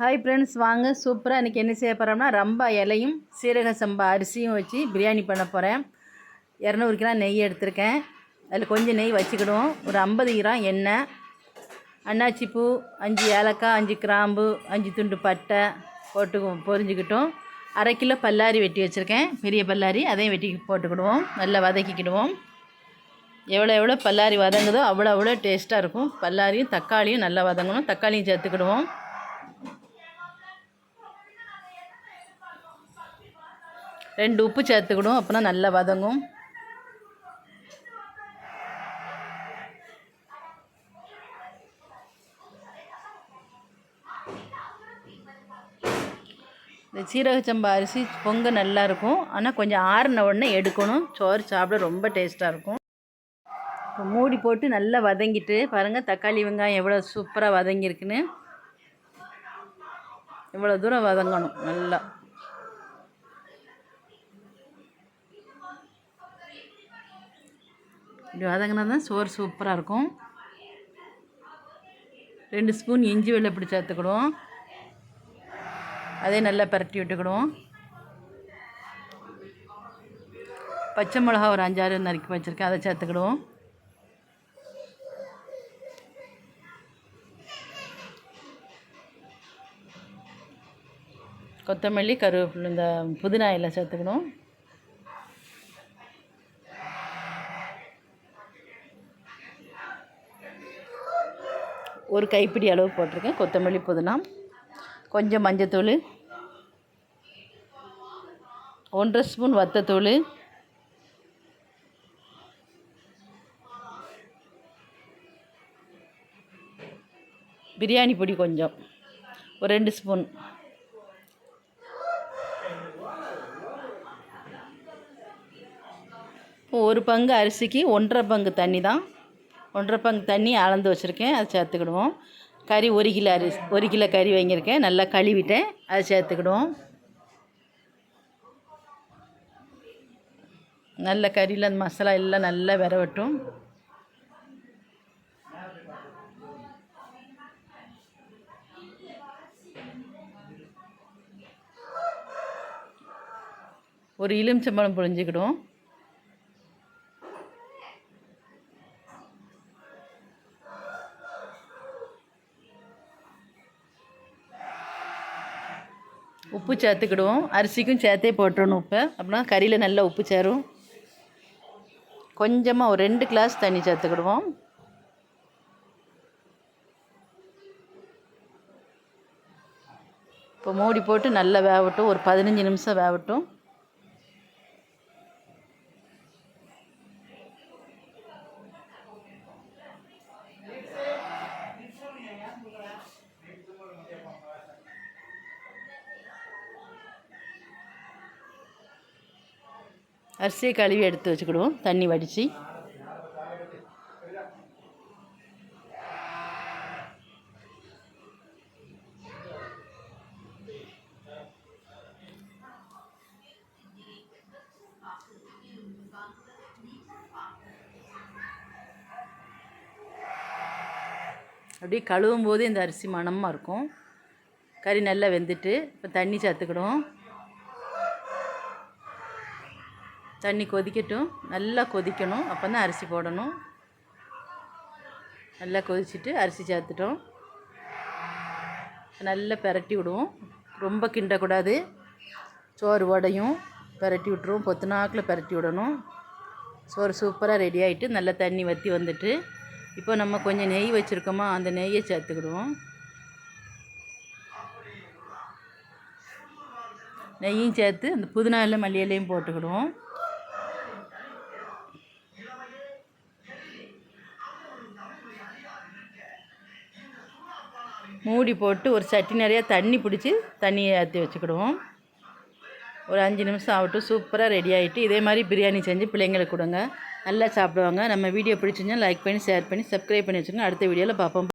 Hi friends, வாங்க சூப்பராக இன்றைக்கி என்ன செய்ய போகிறோம்னா ரம்பா இலையும் சீரக சம்பா அரிசியும் வச்சு பிரியாணி பண்ண போகிறேன். 200 கிராம் நெய் எடுத்திருக்கேன். அதில் கொஞ்சம் நெய் வச்சுக்கிடுவோம். ஒரு 50 கிராம் எண்ணெய், அன்னாச்சி பூ, 5 ஏலக்காய், 5 கிராம்பு, 5 துண்டு பட்டை போட்டு பொரிஞ்சுக்கிட்டோம். 1/2 கிலோ பல்லாரி வெட்டி வச்சுருக்கேன், பெரிய பல்லாரி, அதையும் வெட்டி போட்டுக்கிடுவோம். நல்லா வதக்கிக்கிடுவோம். எவ்வளோ பல்லாரி வதங்குதோ அவ்வளோ டேஸ்ட்டாக இருக்கும். பல்லாரியும் தக்காளியும் நல்லா வதங்கணும். தக்காளியும் சேர்த்துக்கிடுவோம். 2 உப்பு சேர்த்துக்கிடும், அப்போனா நல்லா வதங்கும். இந்த சீரக சம்பா அரிசி பொங்க நல்லாயிருக்கும். ஆனால் கொஞ்சம் ஆறின உடனே எடுக்கணும். சோறு சாப்பிட ரொம்ப டேஸ்ட்டாக இருக்கும். இப்போ மூடி போட்டு நல்லா வதங்கிட்டு பாருங்கள், தக்காளி வெங்காயம் எவ்வளோ சூப்பராக வதங்கியிருக்குன்னு. இவ்வளோ தூரம் வதங்கணும் நல்லா. இப்படி வதங்கினா தான் சோறு சூப்பராக இருக்கும். 2 ஸ்பூன் இஞ்சி வெள்ளைப்பூடி சேர்த்துக்கிடுவோம். அதே நல்லா பரட்டி விட்டுக்கிடுவோம். பச்சை மிளகா ஒரு 5-6 நறுக்கி வச்சுருக்கேன், அதை சேர்த்துக்கிடுவோம். கொத்தமல்லி, கருவேப்பிலை, இந்த புதினா எல்லாம் சேர்த்துக்கணும். ஒரு கைப்பிடி அளவு போட்டிருக்கேன் கொத்தமல்லி, புதினா. கொஞ்சம் மஞ்சத்தூள், 1/2 ஸ்பூன் வத்தத்தூள், பிரியாணி பொடி கொஞ்சம் ஒரு 2 ஸ்பூன், ஒரு பங்கு அரிசிக்கு 1/2 பங்கு தண்ணி தான். 1/2 பங்கு தண்ணி அளந்து வச்சுருக்கேன், அதை சேர்த்துக்கிடுவோம். கறி 1 கிலோ அரிசி, 1 கிலோ கறி வாங்கியிருக்கேன், நல்லா கழுவிட்டேன், அதை சேர்த்துக்கிடுவோம். நல்ல கறியில் அந்த மசாலா எல்லாம் நல்லா விரவட்டும். ஒரு எலுமிச்சம்பழம் புழிஞ்சிக்கிடுவோம். உப்பு சேர்த்துக்கிடுவோம். அரிசிக்கும் சேர்த்தே போட்டுடணும் உப்பு, அப்படின்னா கறியில் நல்லா உப்பு சேரும். கொஞ்சமாக ஒரு 2 கிளாஸ் தண்ணி சேர்த்துக்கிடுவோம். இப்போ மூடி போட்டு நல்லா வேகட்டும், ஒரு 15 நிமிஷம் வேகட்டும். அரிசியை கழுவி எடுத்து வச்சுக்கிடுவோம், தண்ணி வடித்து. அப்படியே கழுவும் போது இந்த அரிசி மணமாக இருக்கும். கறி நல்லா வெந்துட்டு இப்போ தண்ணி சேர்த்துக்கிடுவோம். தண்ணி கொதிக்கட்டும், நல்லா கொதிக்கணும், அப்போ தான் அரிசி போடணும். நல்லா கொதிச்சுட்டு அரிசி சேர்த்துட்டோம். நல்லா பெரட்டி விடுவோம். ரொம்ப கிண்டக்கூடாது, சோறு உடையும். பெரட்டி விட்டுருவோம், பொத்துனாக்கில் பெரட்டி விடணும். சோறு சூப்பராக ரெடி ஆகிட்டு நல்லா தண்ணி வற்றி வந்துட்டு இப்போ நம்ம கொஞ்சம் நெய் வச்சுருக்கோமா, அந்த நெய்யை சேர்த்துக்கிடுவோம். நெய்யும் சேர்த்து அந்த புதினா இலை, மல்லி இலையும் போட்டுக்கிடுவோம். மூடி போட்டு ஒரு சட்டி நிறையா தண்ணி பிடிச்சி தண்ணியை ஏற்றி வச்சுக்கிடுவோம். ஒரு 5 நிமிஷம் ஆகட்டும். சூப்பராக ரெடி ஆகிட்டு இதே மாதிரி பிரியாணி செஞ்சு பிள்ளைங்களுக்கு கொடுங்க, நல்லா சாப்பிடுவாங்க. நம்ம வீடியோ பிடிச்சிருந்தா லைக் பண்ணி, ஷேர் பண்ணி, சப்ஸ்கிரைப் பண்ணி வச்சுக்கோங்க. அடுத்த வீடியோவில் பார்ப்போம்.